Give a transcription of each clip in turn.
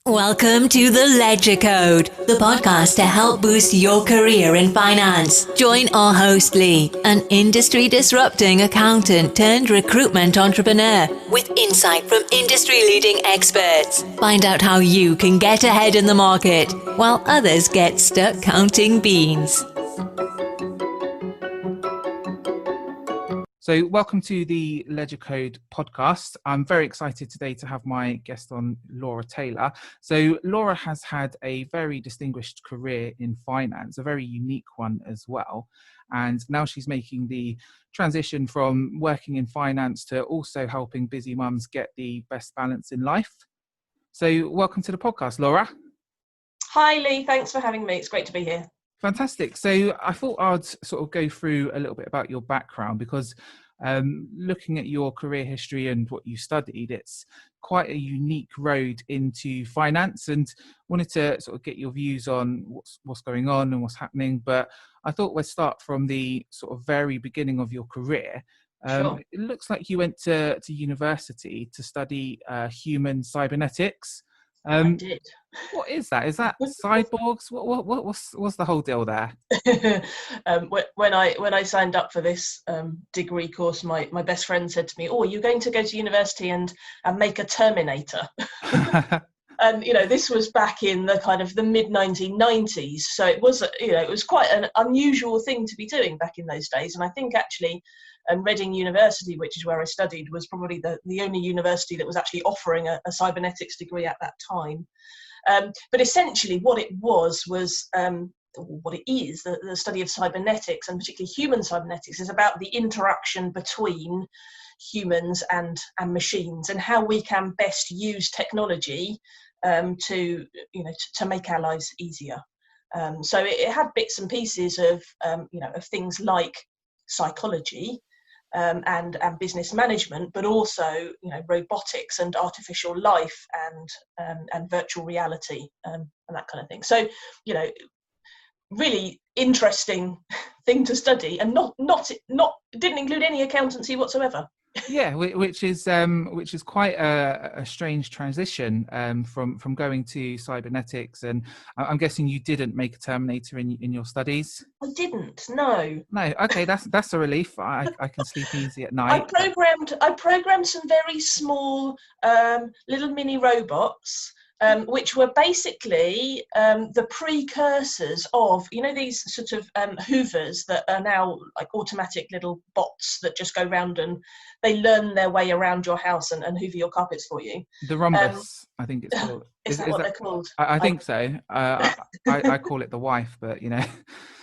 Welcome to the Ledger Code, the podcast to help boost your career in finance. Join our host Lee, an industry-disrupting accountant turned recruitment entrepreneur with insight from industry-leading experts. Find out how you can get ahead in the market while others get stuck counting beans. So welcome to the Ledger Code podcast. I'm very excited today to have my guest on, Laura Taylor. So Laura has had a very distinguished career in finance, a very unique one as well. And now she's making the transition from working in finance to also helping busy mums get the best balance in life. So welcome to the podcast, Laura. Hi Lee, thanks for having me. It's great to be here. Fantastic. So I thought I'd sort of go through a little bit about your background because looking at your career history and what you studied, it's quite a unique road into finance, and wanted to sort of get your views on what's going on and what's happening. But I thought we'd start from the sort of very beginning of your career. Sure. It looks like you went to university to study human cybernetics. I did. What is that? Is that cyborgs? What's the whole deal there? When I signed up for this degree course, my best friend said to me, "Oh, you're going to go to university and make a Terminator." And this was back in the kind of the mid 1990s, so it was it was quite an unusual thing to be doing back in those days. And I think actually Reading University, which is where I studied, was probably the only university that was actually offering a cybernetics degree at that time. But essentially what it was what it is, the study of cybernetics, and particularly human cybernetics, is about the interaction between humans and machines, and how we can best use technology to make our lives easier. So it had bits and pieces of things like psychology and business management, but also robotics and artificial life and virtual reality and that kind of thing. So really interesting thing to study, and not didn't include any accountancy whatsoever. Yeah, which is quite a strange transition from going to cybernetics, and I'm guessing you didn't make a Terminator in your studies. I didn't. No. No. Okay, that's a relief. I can sleep easy at night. I programmed some very small little mini robots. Which were basically the precursors of, these sort of hoovers that are now like automatic little bots that just go round and they learn their way around your house and hoover your carpets for you. The rhombus, I think it's called. Is that what they're called? I think so. I call it the wife, but Yeah,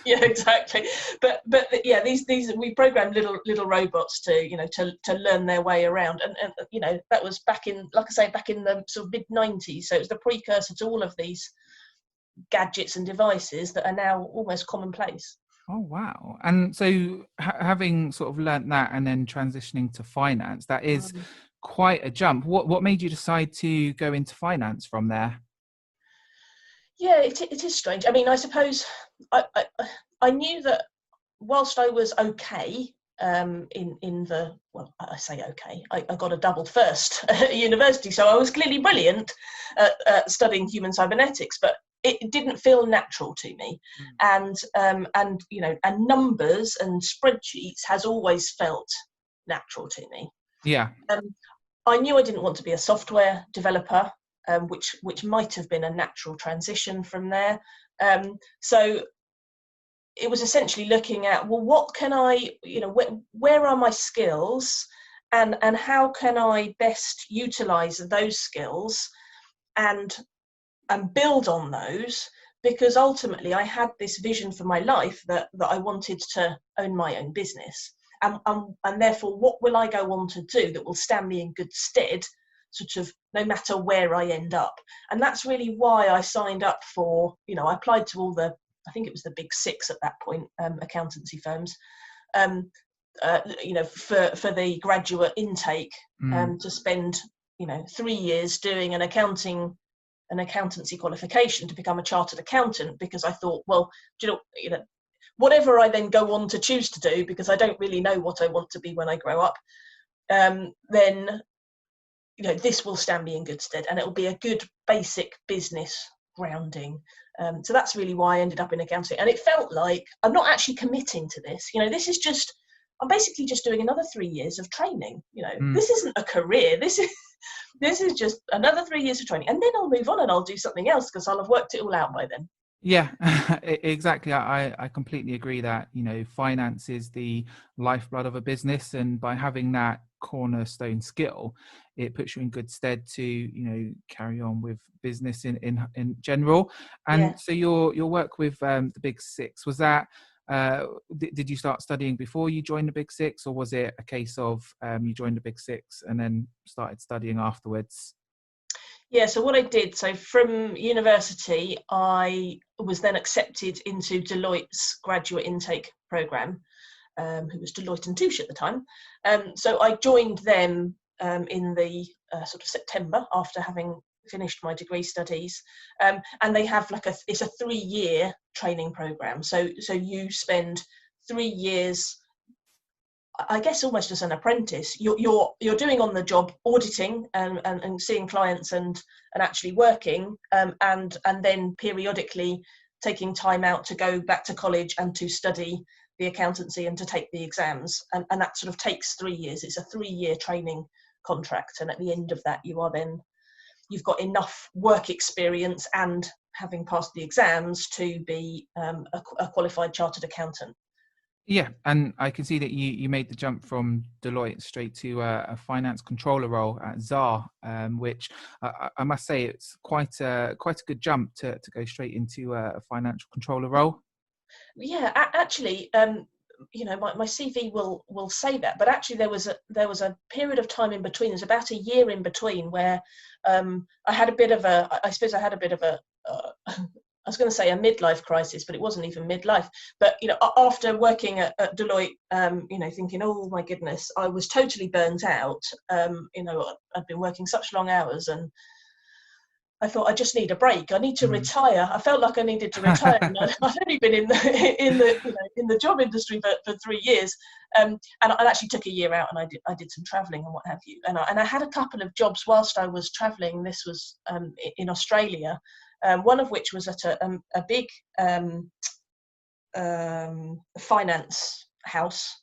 exactly. But yeah, these we programmed little robots to learn their way around, and that was back in, like I say, back in the sort of mid 90s. So it was the precursor to all of these gadgets and devices that are now almost commonplace. Oh wow! And so having sort of learnt that and then transitioning to finance, that is quite a jump. What made you decide to go into finance from there? Yeah, it is strange. I mean, I suppose I knew that whilst I was okay in the, well, I say okay, I got a double first at university, so I was clearly brilliant at studying human cybernetics, but it didn't feel natural to me. And numbers and spreadsheets has always felt natural to me. Yeah. I knew I didn't want to be a software developer, which might have been a natural transition from there. So it was essentially looking at, well, what can I, where are my skills, and how can I best utilize those skills and build on those, because ultimately I had this vision for my life that I wanted to own my own business. And therefore, what will I go on to do that will stand me in good stead, sort of no matter where I end up? And that's really why I signed up for, I applied to all I think it was the big six at that point, accountancy firms, for the graduate intake, to spend, 3 years doing an accountancy qualification to become a chartered accountant, because I thought, well, whatever I then go on to choose to do, because I don't really know what I want to be when I grow up, then this will stand me in good stead, and it'll be a good basic business grounding. So that's really why I ended up in accounting. And it felt like I'm not actually committing to this. This is just, I'm basically just doing another 3 years of training. This isn't a career. This is just another 3 years of training. And then I'll move on and I'll do something else because I'll have worked it all out by then. Yeah, exactly. I completely agree that, finance is the lifeblood of a business. And by having that cornerstone skill, it puts you in good stead to, carry on with business in general. And so your work with the Big Six, was that, did you start studying before you joined the Big Six, or was it a case of you joined the Big Six and then started studying afterwards? Yeah, so what I did, so from university, I was then accepted into Deloitte's graduate intake programme, who was Deloitte and Touche at the time. So I joined them in the sort of September after having finished my degree studies. And they have it's a 3-year training programme. So you spend 3 years, I guess, almost as an apprentice. You're doing on the job auditing and seeing clients and actually working, and then periodically taking time out to go back to college and to study the accountancy and to take the exams, and that sort of takes 3 years. It's a 3-year training contract, and at the end of that you've got enough work experience and having passed the exams to be a qualified chartered accountant. Yeah, and I can see that you made the jump from Deloitte straight to a finance controller role at Xaar, which I must say it's quite a good jump to go straight into a financial controller role. Yeah, actually, my CV will say that, but actually there was a period of time in between. There's about a year in between where I had a bit of a I was going to say a midlife crisis, but it wasn't even midlife. But after working at Deloitte, thinking, oh my goodness, I was totally burnt out. I'd been working such long hours, and I thought I just need a break. I need to retire. I felt like I needed to retire. And I'd only been in the job industry for 3 years, and I actually took a year out, and I did some travelling and what have you. And I had a couple of jobs whilst I was travelling. This was in Australia. One of which was at a big finance house,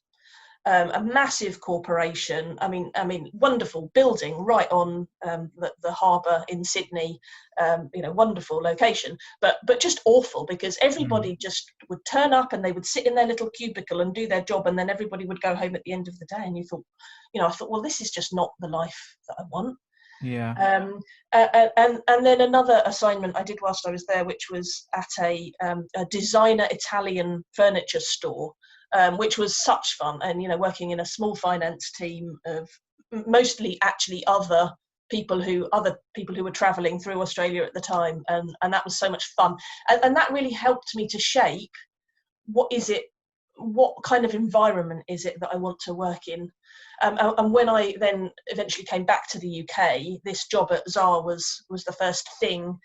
a massive corporation. I mean, wonderful building right on the harbour in Sydney. Wonderful location, but just awful because everybody just would turn up and they would sit in their little cubicle and do their job, and then everybody would go home at the end of the day. And I thought, well, this is just not the life that I want. Yeah. And then another assignment I did whilst I was there, which was at a designer Italian furniture store, which was such fun. And working in a small finance team of mostly actually other people who were travelling through Australia at the time, and that was so much fun. And that really helped me to shape what kind of environment is it that I want to work in. And when I then eventually came back to the UK, this job at Xaar was the first thing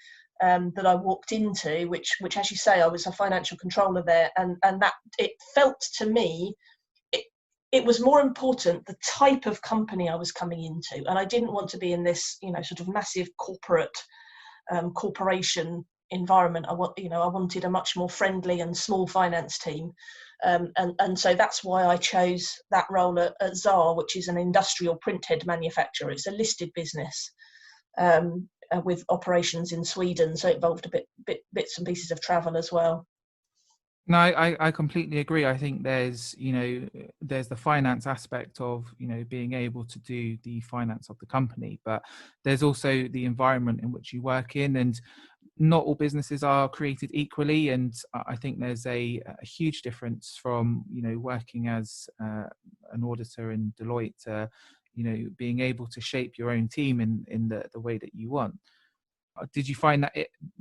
that I walked into, which, as you say, I was a financial controller there, and that it felt to me it was more important the type of company I was coming into, and I didn't want to be in this sort of massive corporation environment. I wanted a much more friendly and small finance team. And so that's why I chose that role at Xaar, which is an industrial printhead manufacturer. It's a listed business with operations in Sweden, so it involved bits and pieces of travel as well. No, I completely agree. I think there's the finance aspect of being able to do the finance of the company, but there's also the environment in which you work in, and not all businesses are created equally. And I think there's a huge difference from working as an auditor in Deloitte to being able to shape your own team in the way that you want. Did you find that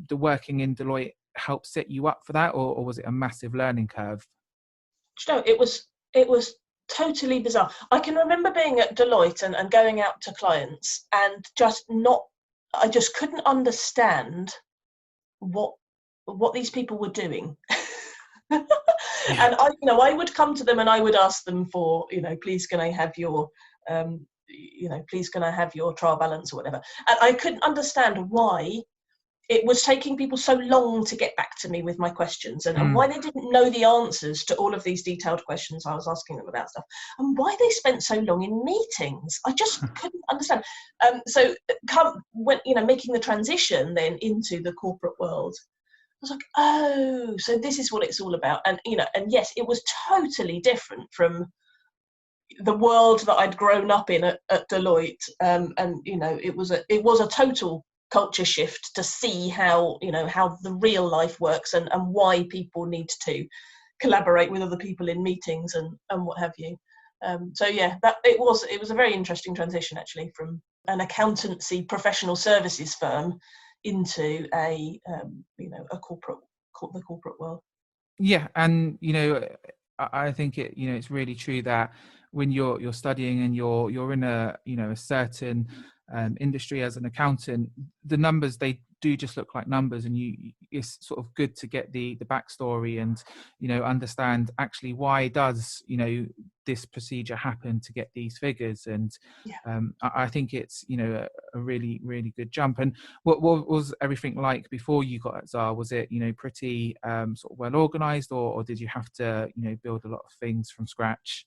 the working in Deloitte helped set you up for that, or was it a massive learning curve? It was totally bizarre. I can remember being at Deloitte and going out to clients and I just couldn't understand what these people were doing. Yeah. And I would come to them and I would ask them for, please can I have your please can I have your trial balance or whatever. And I couldn't understand why it was taking people so long to get back to me with my questions, and why they didn't know the answers to all of these detailed questions I was asking them about stuff, and why they spent so long in meetings. I just couldn't understand. When making the transition then into the corporate world, I was like, oh, so this is what it's all about. And yes, it was totally different from the world that I'd grown up in at Deloitte. It was a total culture shift to see how the real life works, and why people need to collaborate with other people in meetings and what have you. It was a very interesting transition, actually, from an accountancy professional services firm into the corporate world. Yeah, and I think it's really true that when you're studying and you're in a certain industry as an accountant, the numbers, they do just look like numbers, and it's sort of good to get the backstory and understand actually why does this procedure happen to get these figures. And I think it's a really, really good jump. And what was everything like before you got at Xaar? Was it pretty sort of well organized, or did you have to build a lot of things from scratch?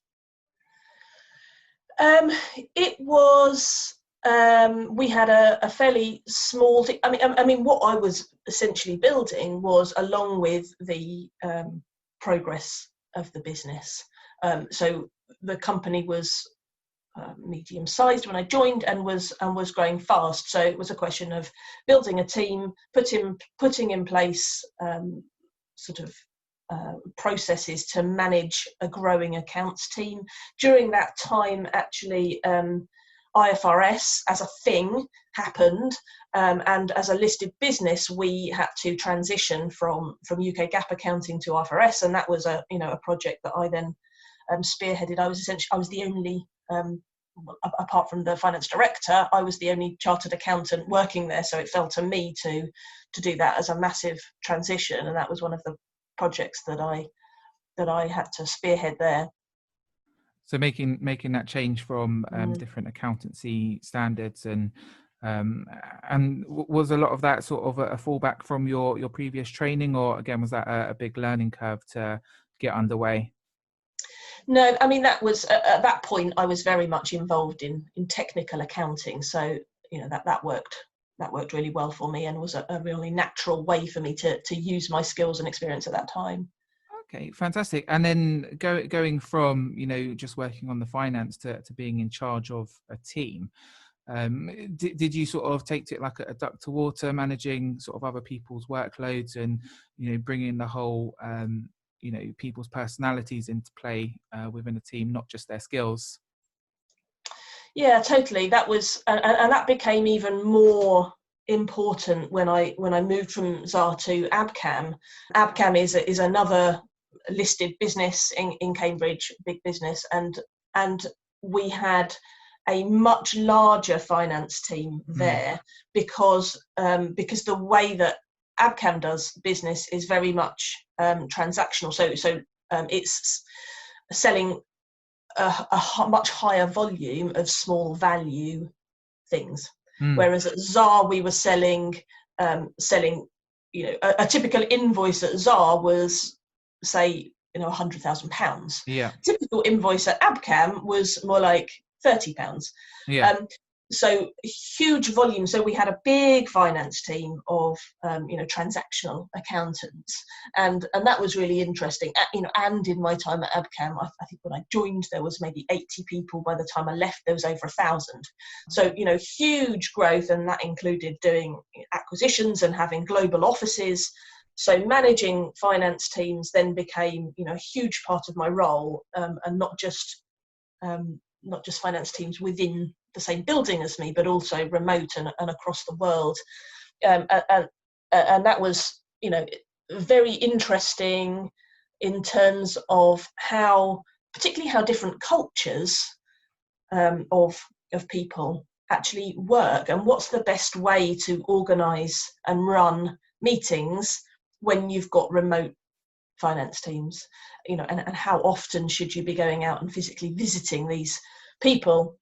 It was. We had a fairly small thing. I mean, what I was essentially building was along with the progress of the business. So the company was medium-sized when I joined, and was growing fast. So it was a question of building a team, putting in place processes to manage a growing accounts team. During that time, actually, IFRS as a thing happened, and as a listed business, we had to transition from UK GAAP accounting to IFRS, and that was a project that I then spearheaded. I was the only, apart from the finance director, I was the only chartered accountant working there, so it fell to me to do that as a massive transition, and that was one of the projects that I had to spearhead there. So making that change from different accountancy standards, and was a lot of that sort of a fallback from your previous training, or again was that a big learning curve to get underway? No, I mean, that was at that point I was very much involved in technical accounting, so that worked really well for me, and was a really natural way for me to use my skills and experience at that time. Okay, fantastic. And then going from just working on the finance to being in charge of a team, did you sort of take it like a duck to water, managing sort of other people's workloads, and bringing the whole people's personalities into play within a team, not just their skills? Yeah, totally. That was, and that became even more important when I moved from Xaar to Abcam. Abcam is another listed business in Cambridge, big business, and we had a much larger finance team there, because the way that Abcam does business is very much transactional. So it's selling a much higher volume of small value things, whereas at Xaar we were selling a typical invoice at Xaar was, say, £100,000. Yeah. Typical invoice at Abcam was more like £30. Yeah. So huge volume. So we had a big finance team of transactional accountants, and that was really interesting. And in my time at Abcam, I think when I joined there was maybe 80 people. By the time I left, there was over 1,000. So huge growth, and that included doing acquisitions and having global offices. So managing finance teams then became a huge part of my role, and not just finance teams within the same building as me, but also remote and across the world, and that was very interesting in terms of particularly how different cultures of people actually work, and what's the best way to organise and run meetings when you've got remote finance teams, and how often should you be going out and physically visiting these people,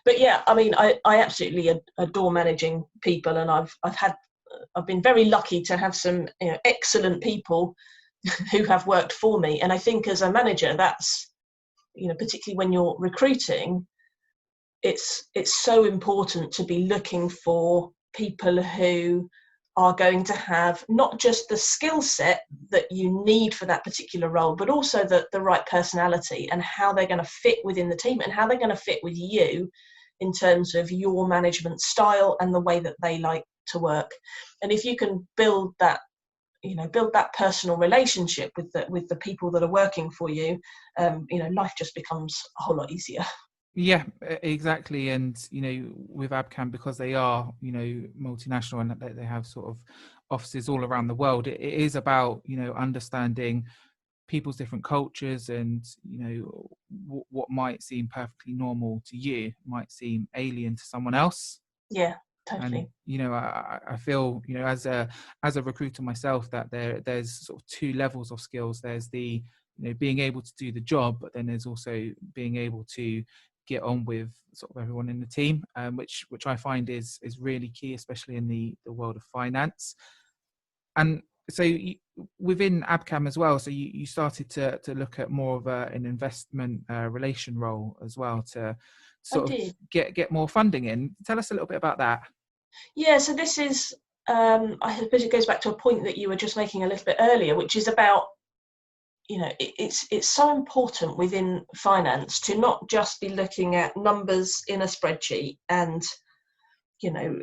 But yeah, I mean, I absolutely adore managing people, and I've been very lucky to have some excellent people who have worked for me. And I think as a manager, that's, particularly when you're recruiting, it's so important to be looking for people who are going to have not just the skill set that you need for that particular role, but also the right personality and how they're going to fit within the team and how they're going to fit with you in terms of your management style and the way that they like to work. And if you can build that personal relationship with the people that are working for you, life just becomes a whole lot easier. Yeah, exactly. And with Abcam, because they are multinational and they have sort of offices all around the world, it is about understanding people's different cultures, and what might seem perfectly normal to you might seem alien to someone else. Yeah, totally. And I feel as a recruiter myself, that there's sort of two levels of skills. There's the being able to do the job, but then there's also being able to get on with sort of everyone in the team, which I find is really key, especially in the world of finance. And so within Abcam as well, so you started to look at more of an investment relation role as well, to sort of get more funding in. Tell us a little bit about that. Yeah, so this is, I suppose it goes back to a point that you were just making a little bit earlier, which is about, it's so important within finance to not just be looking at numbers in a spreadsheet and,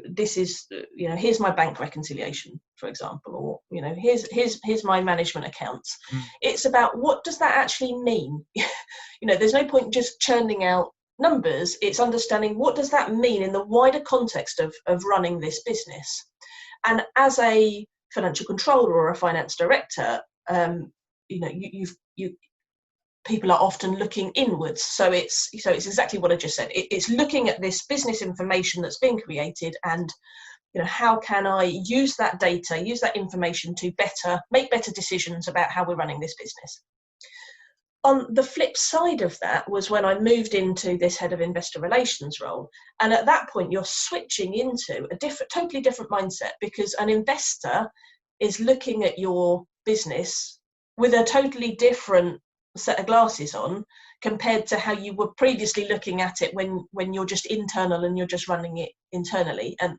this is, here's my bank reconciliation, for example, or, here's my management accounts. It's about, what does that actually mean? There's no point just churning out numbers. It's understanding, what does that mean in the wider context of running this business? And as a financial controller or a finance director, people are often looking inwards. So it's exactly what I just said. It's looking at this business information that's being created, and how can I use that data, use that information to make better decisions about how we're running this business. On the flip side of that was when I moved into this head of investor relations role. And at that point, you're switching into a totally different mindset, because an investor is looking at your business with a totally different set of glasses on compared to how you were previously looking at it when you're just internal and you're just running it internally. And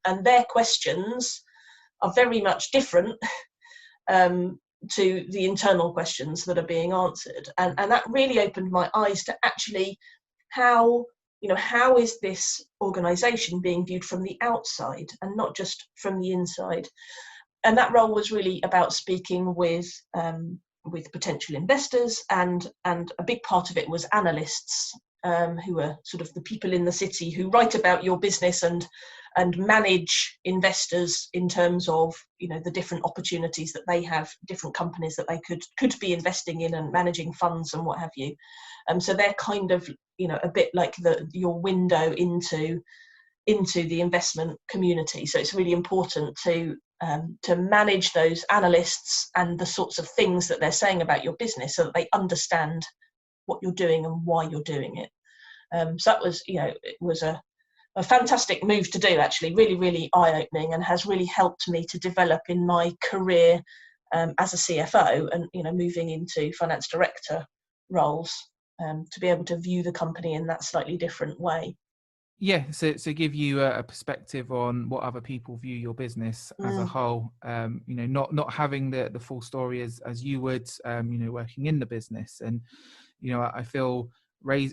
and their questions are very much different to the internal questions that are being answered. And that really opened my eyes to actually how is this organization being viewed from the outside and not just from the inside. And that role was really about speaking with potential investors, and a big part of it was analysts, who are sort of the people in the city who write about your business and manage investors in terms of the different opportunities that they have, different companies that they could be investing in and managing funds and what have you. So they're kind of a bit like your window into the investment community. So it's really important to manage those analysts and the sorts of things that they're saying about your business, so that they understand what you're doing and why you're doing it. So that was, it was a fantastic move to do, actually, really, really eye-opening, and has really helped me to develop in my career as a CFO, and moving into finance director roles, to be able to view the company in that slightly different way. Yeah, so give you a perspective on what other people view your business as a whole. Not having the full story as you would, working in the business. And I feel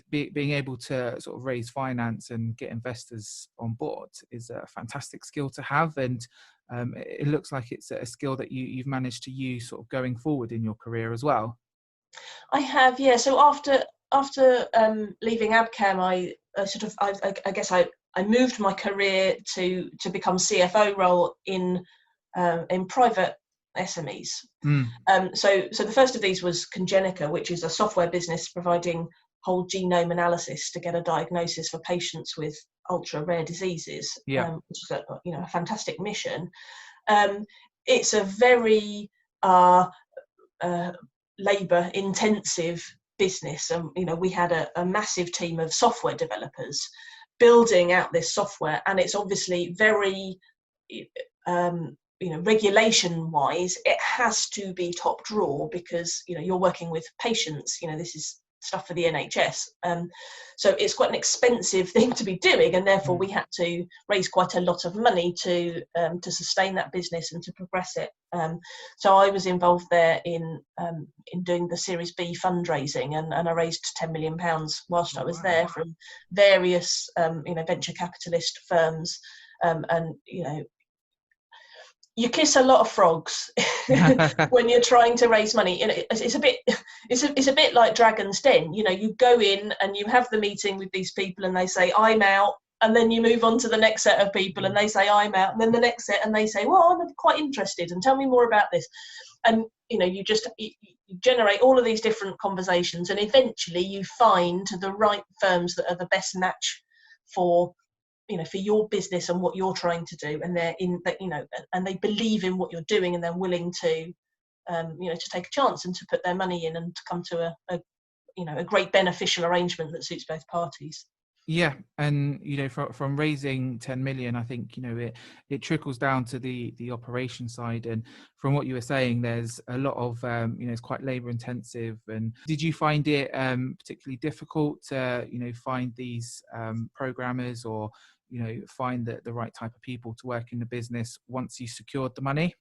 being able to sort of raise finance and get investors on board is a fantastic skill to have, and it looks like it's a skill that you've managed to use sort of going forward in your career as well. I have, yeah. So after leaving Abcam, I guess I moved my career to become CFO role in private SMEs. So the first of these was Congenica, which is a software business providing whole genome analysis to get a diagnosis for patients with ultra rare diseases. Which is a fantastic mission. It's a very labor intensive business, and we had a massive team of software developers building out this software, and it's obviously very regulation wise, it has to be top drawer, because you're working with patients. This is stuff for the NHS, so it's quite an expensive thing to be doing, and therefore we had to raise quite a lot of money to sustain that business and to progress it. So I was involved there in doing the Series B fundraising, and I raised £10 million whilst I was there, from various venture capitalist firms, and you kiss a lot of frogs when you're trying to raise money. It's a bit like Dragon's Den. You go in and you have the meeting with these people, and they say, I'm out, and then you move on to the next set of people, and they say, I'm out, and then the next set, and they say, well, I'm quite interested, and tell me more about this. And you generate all of these different conversations, and eventually you find the right firms that are the best match for your business and what you're trying to do, and they're in that, and they believe in what you're doing, and they're willing to to take a chance and to put their money in, and to come to a great beneficial arrangement that suits both parties. Yeah, and from raising 10 million, I think it trickles down to the operation side. And from what you were saying, there's a lot of it's quite labor intensive. And did you find it particularly difficult to find these programmers, or find the right type of people to work in the business once you secured the money?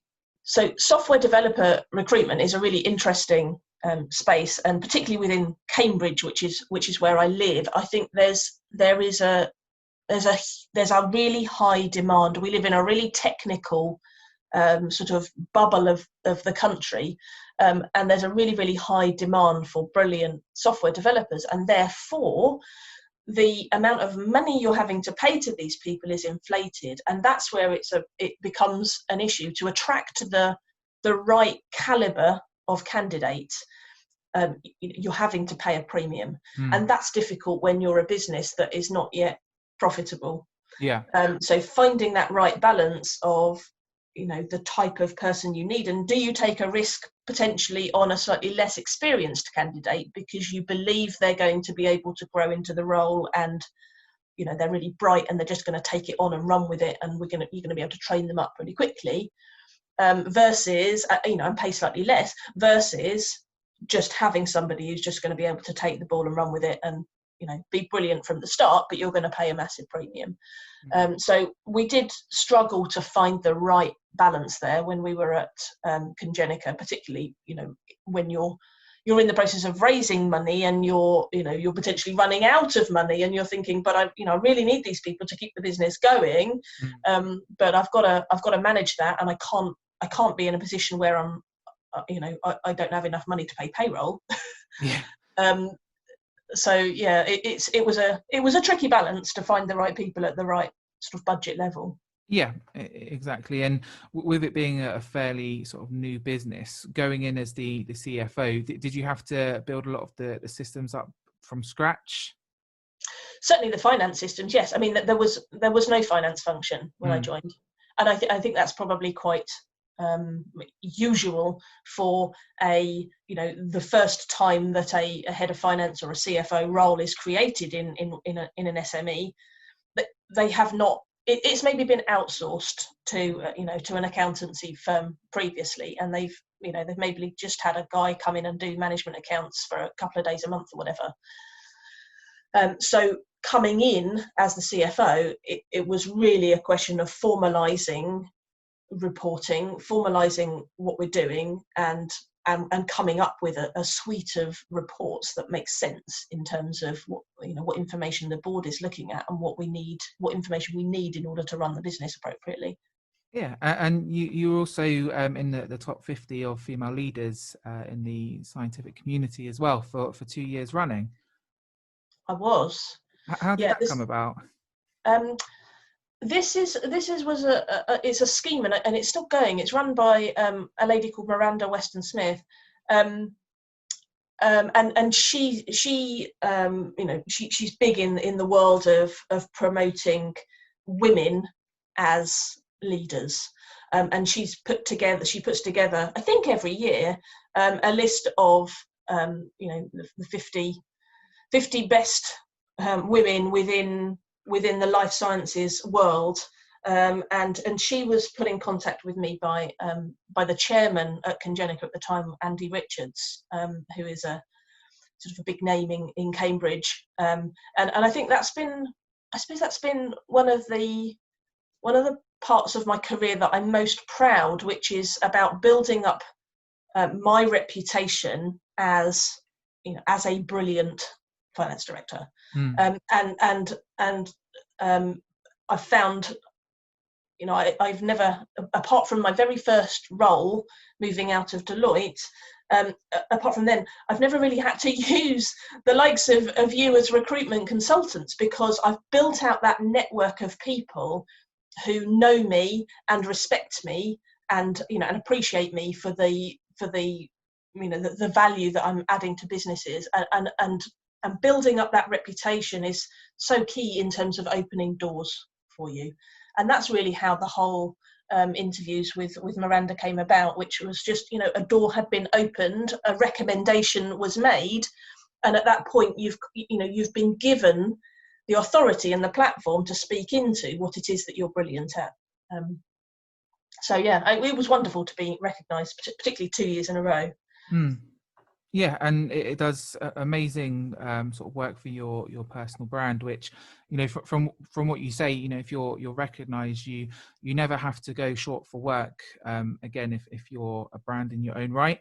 So software developer recruitment is a really interesting space, and particularly within Cambridge, which is where I live. I think there's a really high demand. We live in a really technical sort of bubble of the country, and there's a really, really high demand for brilliant software developers, and therefore the amount of money you're having to pay to these people is inflated, and that's where it becomes an issue to attract the right caliber of candidates. You're having to pay a premium, and that's difficult when you're a business that is not yet profitable. Yeah. So finding that right balance of the type of person you need, and do you take a risk potentially on a slightly less experienced candidate because you believe they're going to be able to grow into the role, and they're really bright and they're just going to take it on and run with it, and you're going to be able to train them up really quickly, versus and pay slightly less, versus just having somebody who's just going to be able to take the ball and run with it and be brilliant from the start, but you're going to pay a massive premium. So we did struggle to find the right balance there when we were at Congenica, particularly when you're in the process of raising money, and you're potentially running out of money, and you're thinking, but I really need these people to keep the business going, but I've got to manage that, and I can't be in a position where I'm I don't have enough money to pay payroll. Yeah. So yeah, it was a tricky balance to find the right people at the right sort of budget level. Yeah, exactly. And with it being a fairly sort of new business, going in as the CFO, did you have to build a lot of the systems up from scratch? Certainly the finance systems, yes. I mean, there was no finance function when I joined, and I think that's probably quite usual for the first time that a head of finance or a CFO role is created in an SME, that they have not. It's maybe been outsourced to an accountancy firm previously, and they've maybe just had a guy come in and do management accounts for a couple of days a month or whatever. So coming in as the CFO, it was really a question of formalising reporting, formalising what we're doing, and coming up with a suite of reports that makes sense in terms of what information the board is looking at, and what information we need in order to run the business appropriately. Yeah, and you're also in the top 50 of female leaders in the scientific community as well for 2 years running. I was. How did that come about? This was a scheme, and it's still going. It's run by a lady called Miranda Weston Smith, and she's big in the world of promoting women as leaders, and she puts together, I think every year, a list of the 50 best women within the life sciences world. And she was put in contact with me by the chairman at Congenica at the time, Andy Richards, who is a sort of a big name in Cambridge. And I think that's been one of the parts of my career that I'm most proud, which is about building up my reputation as a brilliant finance director. I've found, I've never, apart from my very first role moving out of Deloitte, apart from then, I've never really had to use the likes of you as recruitment consultants, because I've built out that network of people who know me and respect me and and appreciate me for the value that I'm adding to businesses, and building up that reputation is so key in terms of opening doors for you. And that's really how the whole interviews with Miranda came about, which was just, a door had been opened, a recommendation was made, and at that point you've been given the authority and the platform to speak into what it is that you're brilliant at. So yeah, it was wonderful to be recognised, particularly 2 years in a row. Yeah, and it does amazing sort of work for your personal brand, which, from what you say, if you're recognised, you never have to go short for work again if you're a brand in your own right.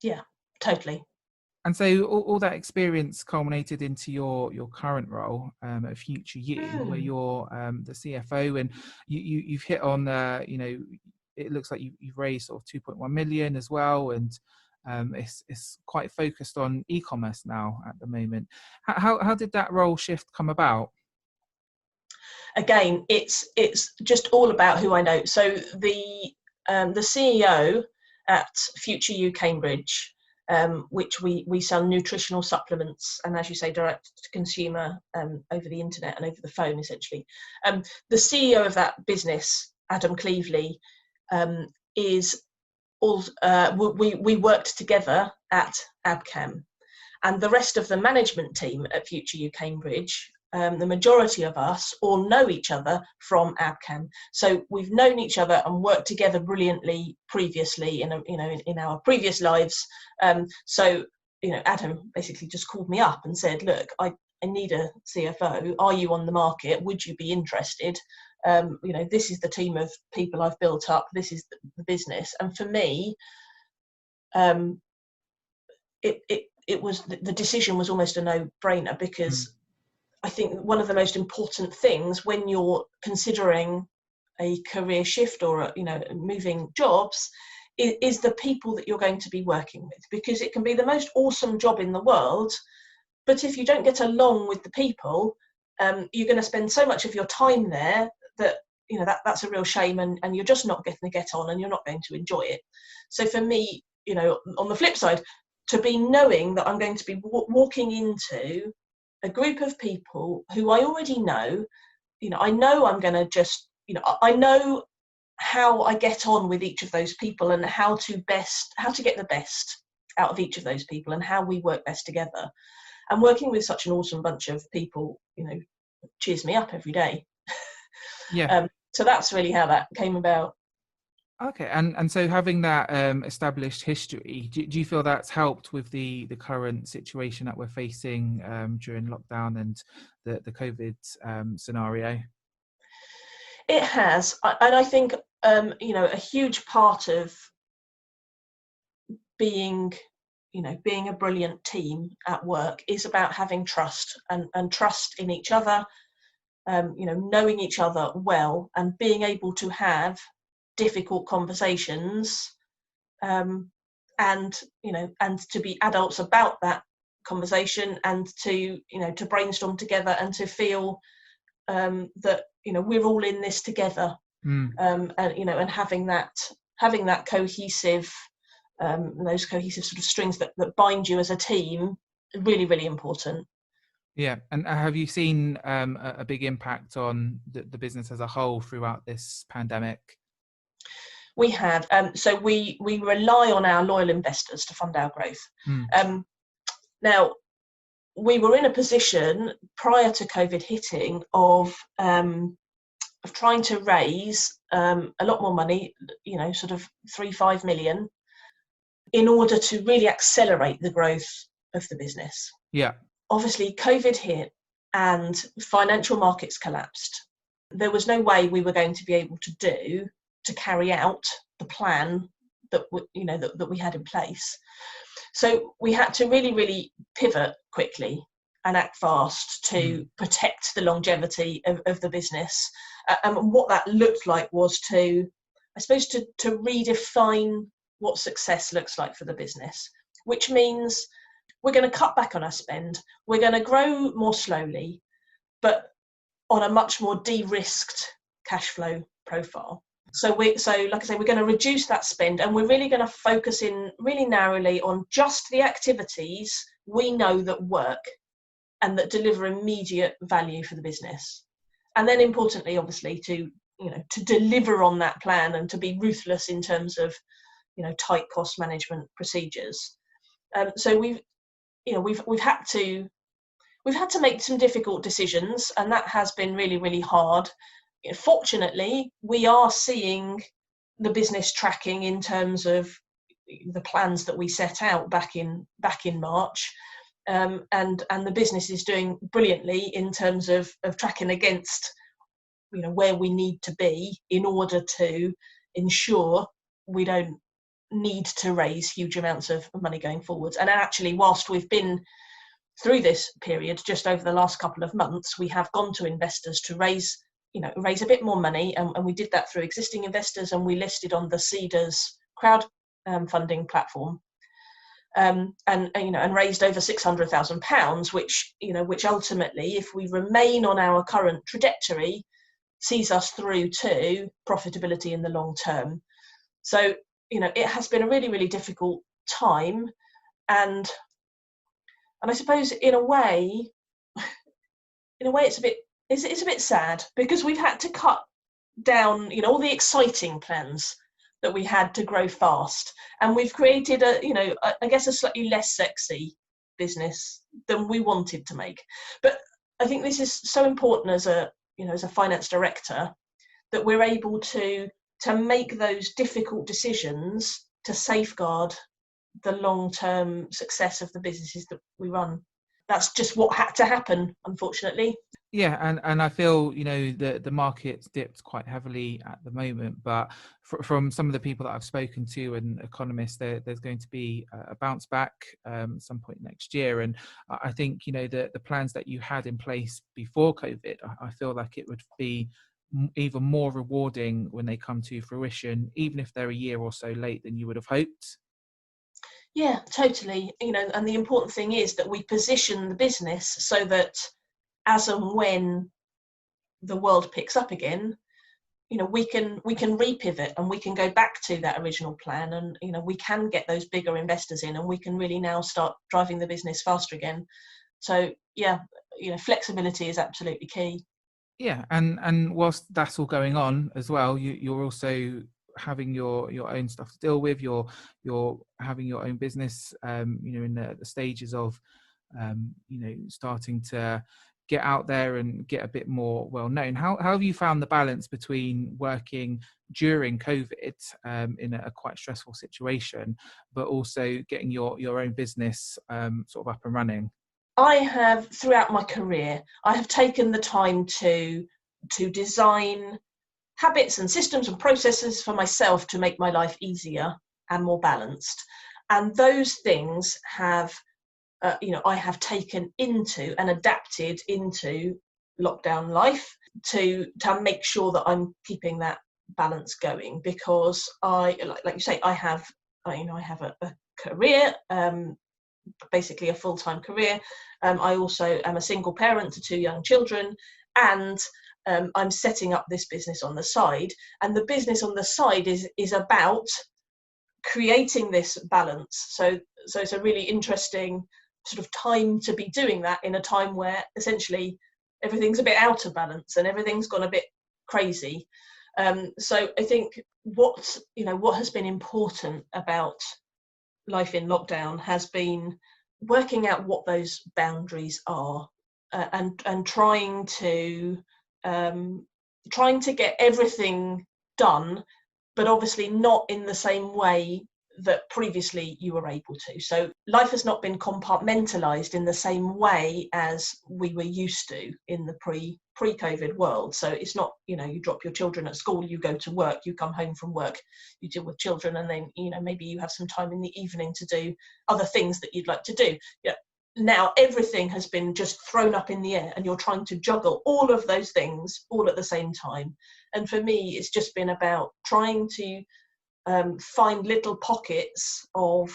Yeah, totally. And so all that experience culminated into your current role at Future You, where you're the CFO, and you've hit on it looks like you've raised sort of 2.1 million as well, and it's quite focused on e-commerce now at the moment. How did that role shift come about? Again, it's just all about who I know. So the CEO at Future You Cambridge, which we sell nutritional supplements and, as you say, direct to consumer over the internet and over the phone, essentially. The CEO of that business, Adam Cleveley, is all. We worked together at Abcam, and the rest of the management team at Future You Cambridge. The majority of us all know each other from Abcam, so we've known each other and worked together brilliantly previously in our previous lives. So Adam basically just called me up and said, "Look, I need a CFO. Are you on the market? Would you be interested? This is the team of people I've built up. This is the business." And for me, it was, the decision was almost a no-brainer, because I think one of the most important things when you're considering a career shift or moving jobs is the people that you're going to be working with, because it can be the most awesome job in the world, but if you don't get along with the people, you're going to spend so much of your time there that that's a real shame, and you're just not getting to get on, and you're not going to enjoy it. So for me, on the flip side, to be knowing that I'm going to be walking into a group of people who I already know, I know I'm going to just, I know how I get on with each of those people, and how to get the best out of each of those people, and how we work best together. And working with such an awesome bunch of people, cheers me up every day. Yeah. So that's really how that came about. Okay, and so having that established history, do you feel that's helped with the current situation that we're facing during lockdown and the COVID scenario? It has, and I think a huge part of being a brilliant team at work is about having trust and trust in each other, knowing each other well, and being able to have difficult conversations, and to be adults about that conversation, and to brainstorm together, and to feel that we're all in this together, and having that cohesive, those cohesive sort of strings that bind you as a team, really, really important. Yeah, and have you seen a big impact on the business as a whole throughout this pandemic? We have. So we rely on our loyal investors to fund our growth. Now, we were in a position prior to COVID hitting of trying to raise a lot more money, sort of 3-5 million, in order to really accelerate the growth of the business. Yeah. Obviously, COVID hit and financial markets collapsed. There was no way we were going to be able to carry out the plan that we had in place. So we had to really, really pivot quickly and act fast to protect the longevity of the business. And what that looked like was to redefine what success looks like for the business, which means we're going to cut back on our spend. We're going to grow more slowly, but on a much more de-risked cash flow profile. So like I say, we're going to reduce that spend, and we're really going to focus in really narrowly on just the activities we know that work and that deliver immediate value for the business. And then importantly, obviously, to deliver on that plan and to be ruthless in terms of, tight cost management procedures. So we've had to make some difficult decisions, and that has been really, really hard. Fortunately, we are seeing the business tracking in terms of the plans that we set out back in March, and the business is doing brilliantly in terms of tracking against where we need to be in order to ensure we don't need to raise huge amounts of money going forwards. And actually, whilst we've been through this period, just over the last couple of months, we have gone to investors to raise a bit more money, and we did that through existing investors, and we listed on the Cedars crowd funding platform, and raised over £600,000, which ultimately, if we remain on our current trajectory, sees us through to profitability in the long term. So it has been a really, really difficult time, and I suppose in a way it's a bit sad, because we've had to cut down, all the exciting plans that we had to grow fast, and we've created a slightly less sexy business than we wanted to make. But I think this is so important as a finance director, that we're able to make those difficult decisions to safeguard the long-term success of the businesses that we run. That's just what had to happen, unfortunately. Yeah, and I feel the market's dipped quite heavily at the moment, but from some of the people that I've spoken to and economists, there's going to be a bounce back at some point next year. And I think the plans that you had in place before COVID, I feel like it would be even more rewarding when they come to fruition, even if they're a year or so late than you would have hoped. Yeah, totally. And the important thing is that we position the business so that as and when the world picks up again, we can repivot, and we can go back to that original plan, and we can get those bigger investors in, and we can really now start driving the business faster again. So yeah, flexibility is absolutely key. Yeah, and whilst that's all going on as well, you're also having your own stuff to deal with. You're having your own business, in the stages of, starting to get out there and get a bit more well known. How have you found the balance between working during COVID in a quite stressful situation, but also getting your own business sort of up and running? I have, throughout my career, I have taken the time to design habits and systems and processes for myself to make my life easier and more balanced. And those things have, I have taken into and adapted into lockdown life to make sure that I'm keeping that balance going, because like you say, I have a career, basically a full-time career. I also am a single parent to 2 young children, and I'm setting up this business on the side, and the business on the side is about creating this balance. So it's a really interesting sort of time to be doing that, in a time where essentially everything's a bit out of balance and everything's gone a bit crazy. So I think what has been important about life in lockdown has been working out what those boundaries are, and trying to get everything done, but obviously not in the same way that previously you were able to. So life has not been compartmentalized in the same way as we were used to in the pre-COVID world. So it's not, you drop your children at school, you go to work, you come home from work, you deal with children, and then, maybe you have some time in the evening to do other things that you'd like to do. Yeah. Now everything has been just thrown up in the air, and you're trying to juggle all of those things all at the same time. And for me, it's just been about trying to find little pockets of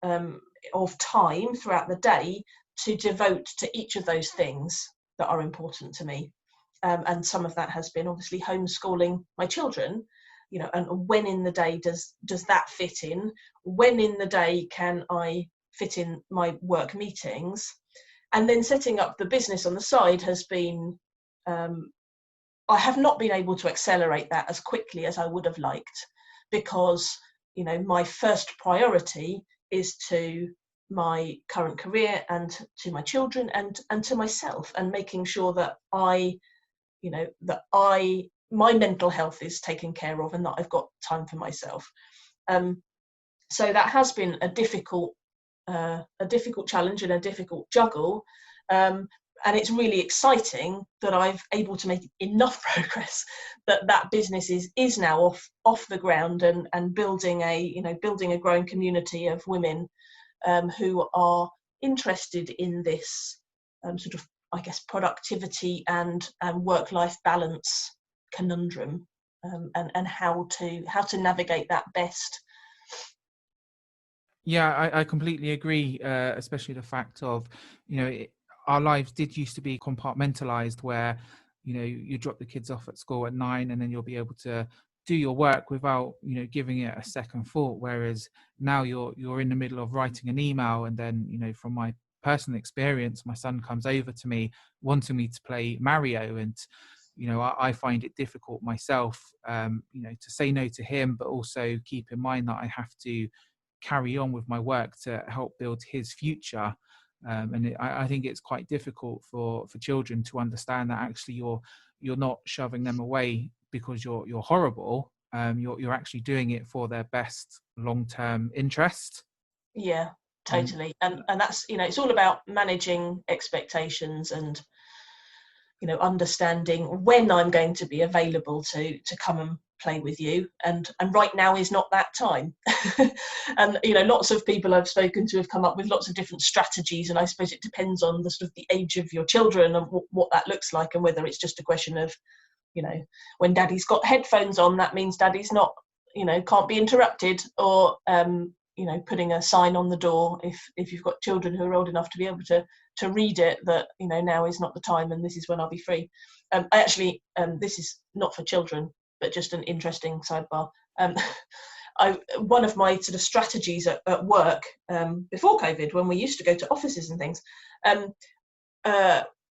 time throughout the day to devote to each of those things that are important to me. And some of that has been obviously homeschooling my children, and when in the day does that fit in? When in the day can I fit in my work meetings? And then setting up the business on the side has been, I have not been able to accelerate that as quickly as I would have liked, because my first priority is to my current career and to my children and to myself, and making sure that my mental health is taken care of and that I've got time for myself. So that has been a difficult challenge and a difficult juggle. And it's really exciting that I've able to make enough progress that business is now off the ground, and building a growing community of women who are interested in this sort of, I guess, productivity and work-life balance conundrum, and how to navigate that best. Yeah, I completely agree, especially the fact of, our lives did used to be compartmentalized, where, you drop the kids off at school at 9 and then you'll be able to do your work without, giving it a second thought. Whereas now you're in the middle of writing an email, and then, from my personal experience, my son comes over to me wanting me to play Mario, and I find it difficult myself, to say no to him, but also keep in mind that I have to carry on with my work to help build his future. I think it's quite difficult for children to understand that actually you're not shoving them away because you're horrible. You're actually doing it for their best long-term interest. Yeah, totally. And that's, it's all about managing expectations and, understanding when I'm going to be available to come and play with you, and right now is not that time. And lots of people I've spoken to have come up with lots of different strategies, and I suppose it depends on the sort of the age of your children and what that looks like, and whether it's just a question of, when daddy's got headphones on, that means daddy's not, can't be interrupted, or putting a sign on the door if you've got children who are old enough to be able to read it, that now is not the time and this is when I'll be free. I actually, this is not for children, but just an interesting sidebar. One of my sort of strategies at work, before COVID, when we used to go to offices and things,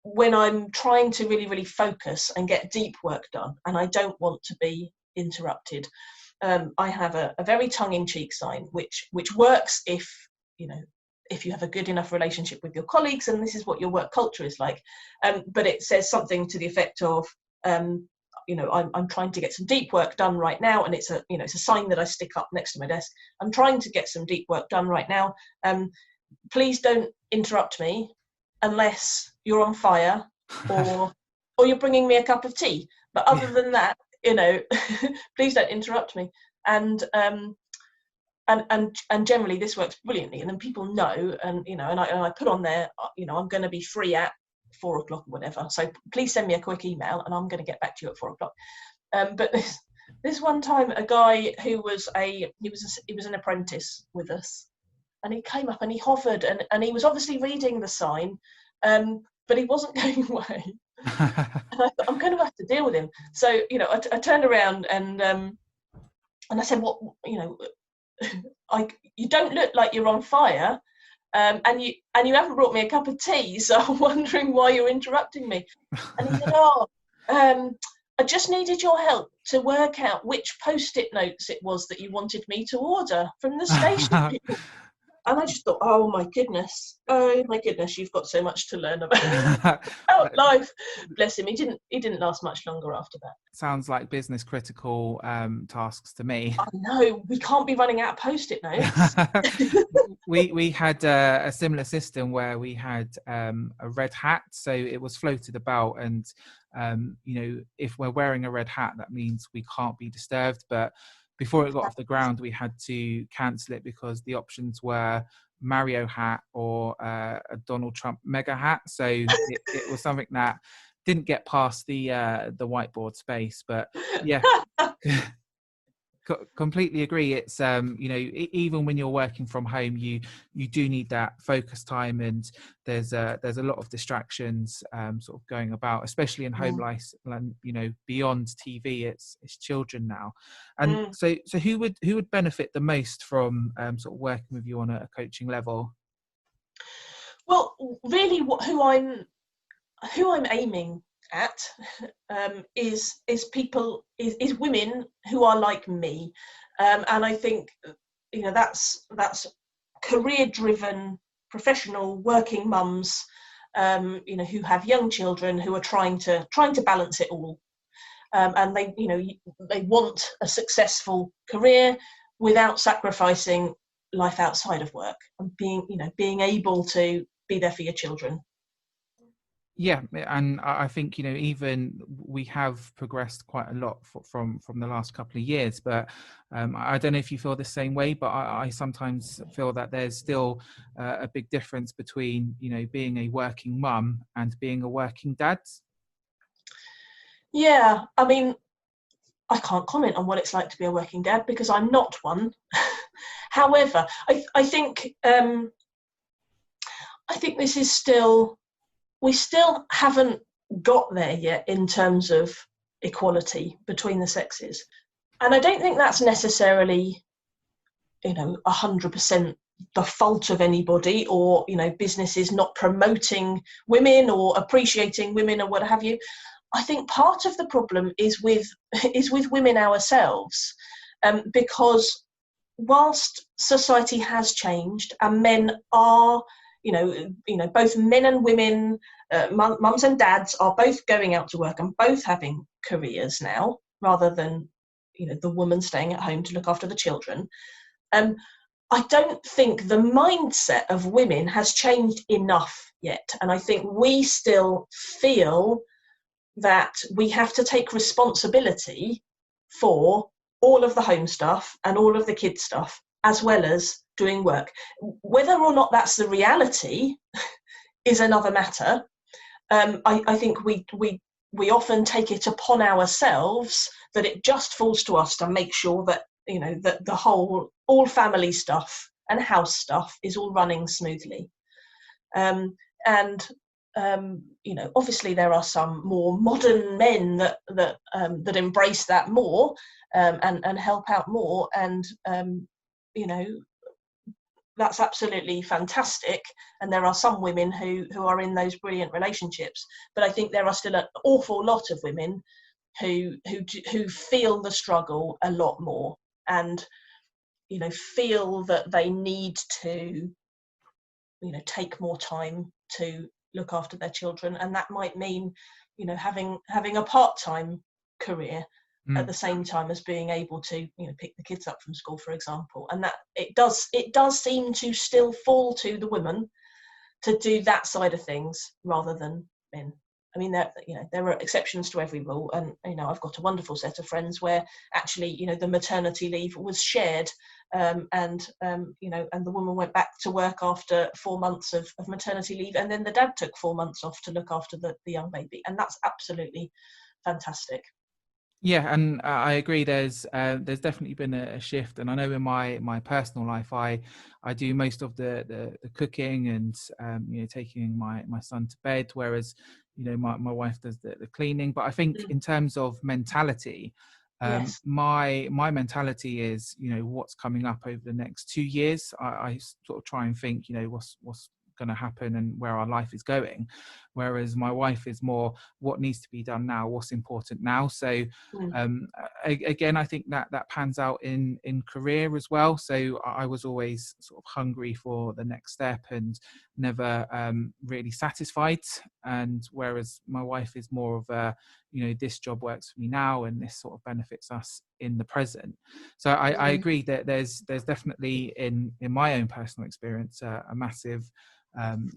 when I'm trying to really, really focus and get deep work done, and I don't want to be interrupted, I have a very tongue-in-cheek sign, which works if you have a good enough relationship with your colleagues, and this is what your work culture is like. But it says something to the effect of, I'm trying to get some deep work done right now, and it's a sign that I stick up next to my desk. I'm trying to get some deep work done right now. Please don't interrupt me unless you're on fire or you're bringing me a cup of tea. But other than that, please don't interrupt me. And generally this works brilliantly, and then people know, and I put on there, I'm going to be free at 4 o'clock or whatever, so please send me a quick email and I'm going to get back to you at 4 o'clock. But this one time, a guy who was he was an apprentice with us, and he came up and he hovered, and he was obviously reading the sign, but he wasn't going away. And I thought, I'm going to have to deal with him. So I turned around and I said, what, you don't look like you're on fire. And you haven't brought me a cup of tea, so I'm wondering why you're interrupting me. And he said, I just needed your help to work out which post-it notes it was that you wanted me to order from the station people. And I just thought, oh my goodness, you've got so much to learn about life. Bless him, he didn't last much longer after that. Sounds like business critical tasks to me. I know, we can't be running out of post-it notes. we had a similar system where we had a red hat, so it was floated about, and if we're wearing a red hat, that means we can't be disturbed. But before it got off the ground, we had to cancel it because the options were Mario hat or a Donald Trump mega hat. So it was something that didn't get past the whiteboard space. But yeah, completely agree. It's even when you're working from home, you do need that focus time, and there's a lot of distractions sort of going about, especially in home life, and beyond TV, it's children now. And so who would benefit the most from sort of working with you on a coaching level? Well, really, who I'm aiming at is women who are like me, and I think that's career-driven, professional, working mums, who have young children who are trying to balance it all, and they want a successful career without sacrificing life outside of work, and being able to be there for your children. Yeah, and I think even we have progressed quite a lot from the last couple of years, but I don't know if you feel the same way, but I sometimes feel that there's still a big difference between being a working mum and being a working dad. Yeah, I mean, I can't comment on what it's like to be a working dad because I'm not one. However, I think this is still. We still haven't got there yet in terms of equality between the sexes. And I don't think that's necessarily, 100% the fault of anybody, or, businesses not promoting women or appreciating women or what have you. I think part of the problem is with women ourselves, because whilst society has changed and men are, both men and women, mums and dads are both going out to work and both having careers now, rather than, the woman staying at home to look after the children. I don't think the mindset of women has changed enough yet. And I think we still feel that we have to take responsibility for all of the home stuff and all of the kids stuff, as well as doing work. Whether or not that's the reality is another matter. I think we often take it upon ourselves that it just falls to us to make sure that that all family stuff and house stuff is all running smoothly. Obviously there are some more modern men that embrace that more and help out more, and that's absolutely fantastic, and there are some women who are in those brilliant relationships, but I think there are still an awful lot of women who feel the struggle a lot more, and feel that they need to take more time to look after their children, and that might mean having a part-time career at the same time as being able to pick the kids up from school, for example. And that it does seem to still fall to the women to do that side of things rather than men. I mean, there are exceptions to every rule, and I've got a wonderful set of friends where actually the maternity leave was shared, and the woman went back to work after 4 months of maternity leave, and then the dad took 4 months off to look after the young baby, and that's absolutely fantastic. Yeah, and I agree. There's definitely been a shift, and I know in my personal life, I do most of the cooking and taking my son to bed, whereas my wife does the cleaning. But I think in terms of mentality, Yes. my mentality is what's coming up over the next 2 years. I sort of try and think what's going to happen and where our life is going. Whereas my wife is more what needs to be done now, what's important now. So again, I think that pans out in career as well. So I was always sort of hungry for the next step and never really satisfied. And whereas my wife is more of a, this job works for me now and this sort of benefits us in the present. So I agree that there's definitely in my own personal experience a massive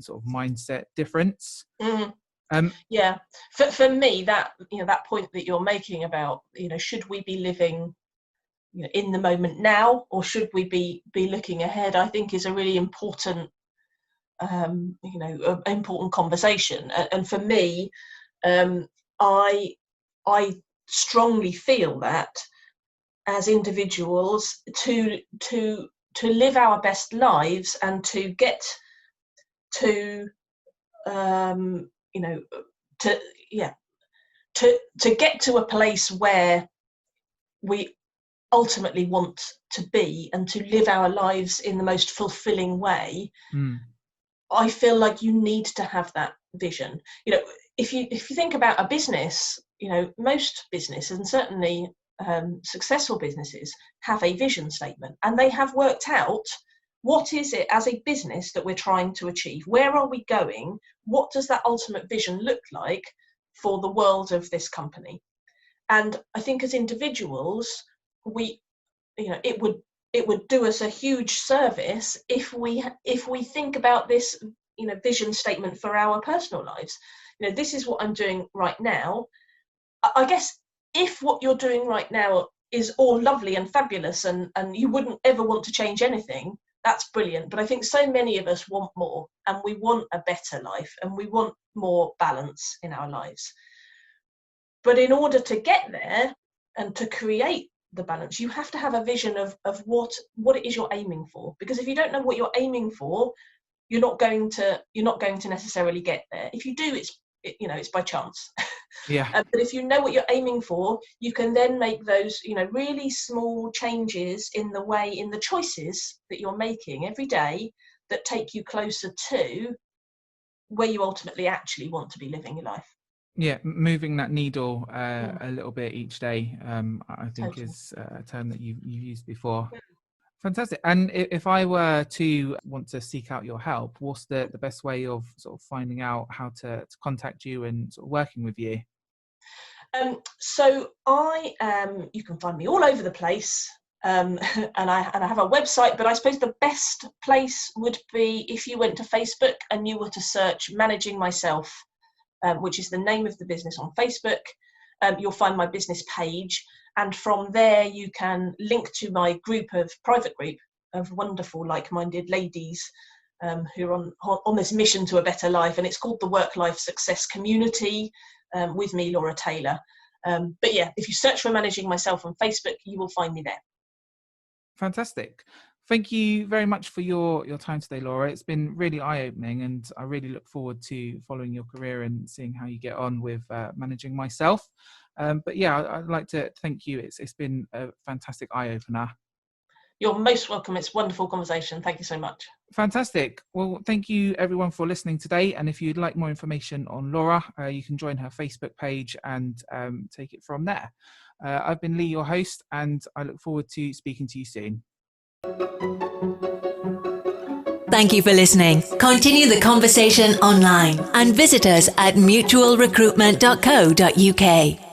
sort of mindset difference. Yeah, for me, that that point that you're making about should we be living in the moment now, or should we be looking ahead, I think is a really important important conversation. And for me, I strongly feel that as individuals to live our best lives and to get to to get to a place where we ultimately want to be and to live our lives in the most fulfilling way, I feel like you need to have that vision. If you think about a business, most businesses, and certainly successful businesses, have a vision statement, and they have worked out what is it as a business that we're trying to achieve? Where are we going? What does that ultimate vision look like for the world of this company? And I think as individuals, it would do us a huge service if we think about this, vision statement for our personal lives. This is what I'm doing right now. I guess if what you're doing right now is all lovely and fabulous and you wouldn't ever want to change anything, that's brilliant. But I think so many of us want more, and we want a better life, and we want more balance in our lives. But in order to get there and to create the balance, you have to have a vision of what it is you're aiming for. Because if you don't know what you're aiming for, you're not going to necessarily get there. If you do, it's by chance. Yeah. But if you know what you're aiming for, you can then make those really small changes in the choices that you're making every day that take you closer to where you ultimately actually want to be living your life. Yeah, moving that needle a little bit each day, I think is a term that you've used before. Fantastic. And if I were to want to seek out your help, what's the best way of sort of finding out how to contact you and sort of working with you? So you can find me all over the place, and I have a website, but I suppose the best place would be if you went to Facebook and you were to search Managing Myself, which is the name of the business on Facebook. You'll find my business page, and from there you can link to my private group of wonderful like-minded ladies who are on this mission to a better life, and it's called the Work-Life Success Community, with me, Laura Taylor. But yeah, if you search for Managing Myself on Facebook, you will find me there. Fantastic. Thank you very much for your time today, Laura. It's been really eye-opening, and I really look forward to following your career and seeing how you get on with Managing Myself. But yeah, I'd like to thank you. It's been a fantastic eye-opener. You're most welcome. It's a wonderful conversation. Thank you so much. Fantastic. Well, thank you everyone for listening today. And if you'd like more information on Laura, you can join her Facebook page and take it from there. I've been Lee, your host, and I look forward to speaking to you soon. Thank you for listening. Continue the conversation online and visit us at mutualrecruitment.co.uk.